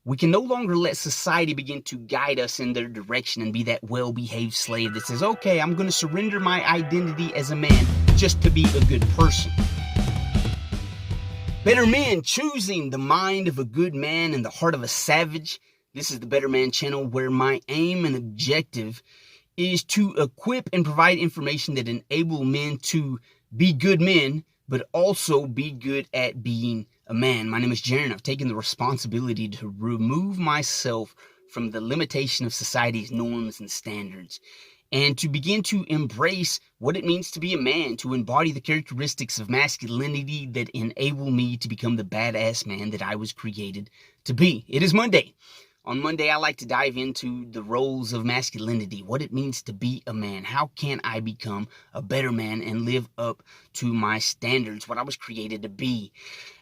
We can no longer let society begin to guide us in their direction and be that well-behaved slave that says, okay, I'm going to surrender my identity as a man just to be a good person. Better Men, choosing the mind of a good man and the heart of a savage. This is the Better Man channel, where my aim and objective is to equip and provide information that enable men to be good men, but also be good at being a man. My name is Jaron. I've taken the responsibility to remove myself from the limitation of society's norms and standards, and to begin to embrace what it means to be a man, to embody the characteristics of masculinity that enable me to become the badass man that I was created to be. It is Monday. On Monday, I like to dive into the roles of masculinity, what it means to be a man. How can I become a better man and live up to my standards, what I was created to be?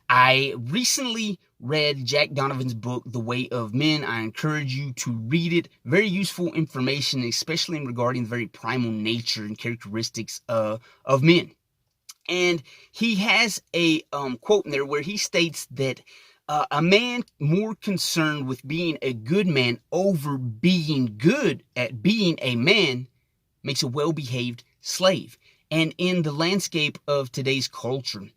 I recently read Jack Donovan's book, The Way of Men. I encourage you to read it. Very useful information, especially regarding the very primal nature and characteristics of men. And he has a quote in there where he states that a man more concerned with being a good man over being good at being a man makes a well-behaved slave. And in the landscape of today's culture,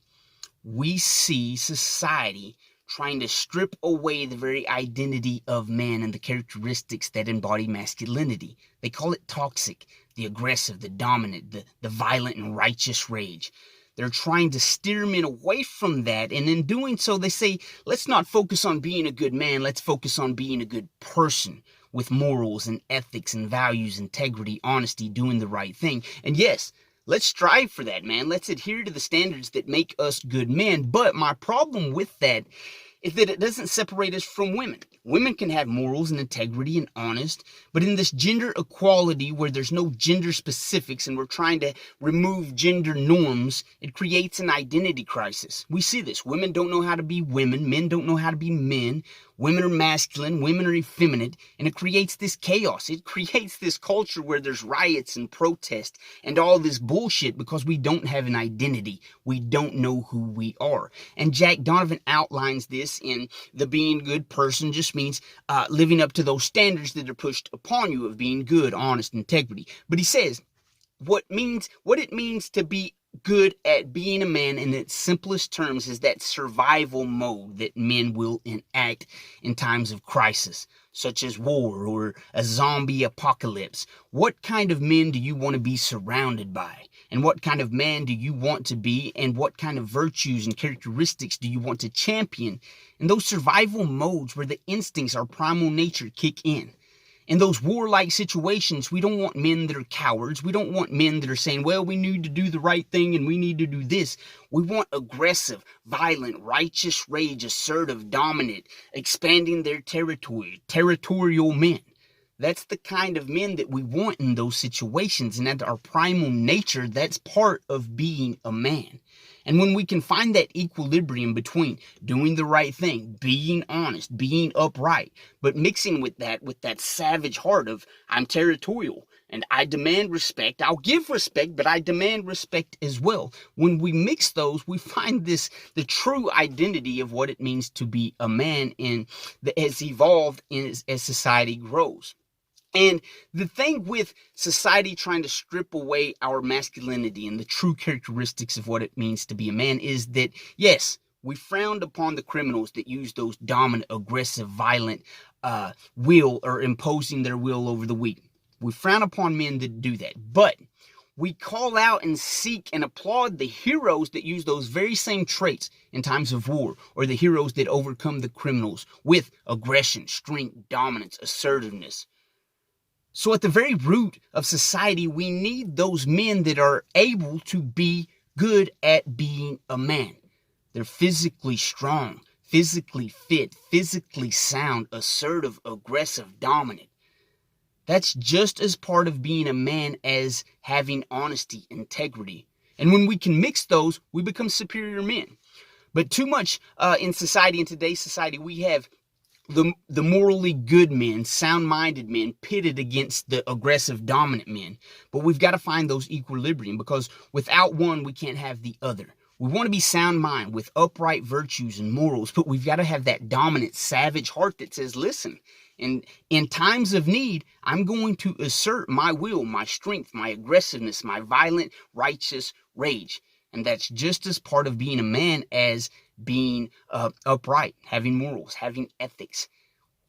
we see society trying to strip away the very identity of man and the characteristics that embody masculinity. They call it toxic, the aggressive, the dominant, the violent and righteous rage. They're trying to steer men away from that, and in doing so, they say, let's not focus on being a good man, let's focus on being a good person with morals and ethics and values, integrity, honesty, doing the right thing. And yes, let's strive for that, man. Let's adhere to the standards that make us good men. But my problem with that is that it doesn't separate us from women. Women can have morals and integrity and honest, but in this gender equality where there's no gender specifics and we're trying to remove gender norms, it creates an identity crisis. We see this. Women don't know how to be women. Men don't know how to be men. Women are masculine, women are effeminate, and it creates this chaos. It creates this culture where there's riots and protests and all this bullshit because we don't have an identity. We don't know who we are. And Jack Donovan outlines this in the being good person just means living up to those standards that are pushed upon you of being good, honest, integrity. But he says what it means to be good at being a man in its simplest terms is that survival mode that men will enact in times of crisis, such as war or a zombie apocalypse. What kind of men do you want to be surrounded by? And what kind of man do you want to be? And what kind of virtues and characteristics do you want to champion in those survival modes where the instincts, our primal nature, kick in? In those warlike situations, we don't want men that are cowards. We don't want men that are saying, well, we need to do the right thing and we need to do this. We want aggressive, violent, righteous rage, assertive, dominant, expanding their territory, territorial men. That's the kind of men that we want in those situations. And at our primal nature, that's part of being a man. And when we can find that equilibrium between doing the right thing, being honest, being upright, but mixing with that savage heart of I'm territorial and I demand respect. I'll give respect, but I demand respect as well. When we mix those, we find the true identity of what it means to be a man and that has evolved as society grows. And the thing with society trying to strip away our masculinity and the true characteristics of what it means to be a man is that, yes, we frowned upon the criminals that use those dominant, aggressive, violent will or imposing their will over the weak. We frown upon men that do that. But we call out and seek and applaud the heroes that use those very same traits in times of war, or the heroes that overcome the criminals with aggression, strength, dominance, assertiveness. So at the very root of society, we need those men that are able to be good at being a man. They're physically strong, physically fit, physically sound, assertive, aggressive, dominant. That's just as part of being a man as having honesty, integrity. And when we can mix those, we become superior men. But too much in society, in today's society, we have the morally good men, sound-minded men, pitted against the aggressive, dominant men. But we've got to find those equilibrium, because without one, we can't have the other. We want to be sound mind with upright virtues and morals, but we've got to have that dominant, savage heart that says, listen, in times of need, I'm going to assert my will, my strength, my aggressiveness, my violent, righteous rage. And that's just as part of being a man as being upright, having morals, having ethics.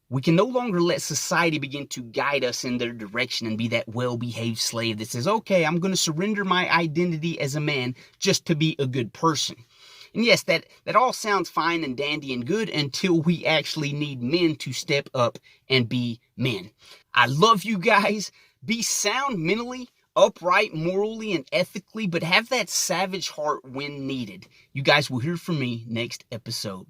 We can no longer let society begin to guide us in their direction and be that well-behaved slave that says, okay, I'm going to surrender my identity as a man just to be a good person. And yes, that all sounds fine and dandy and good until we actually need men to step up and be men. I love you guys. Be sound mentally, upright morally and ethically, but have that savage heart when needed. You guys will hear from me next episode.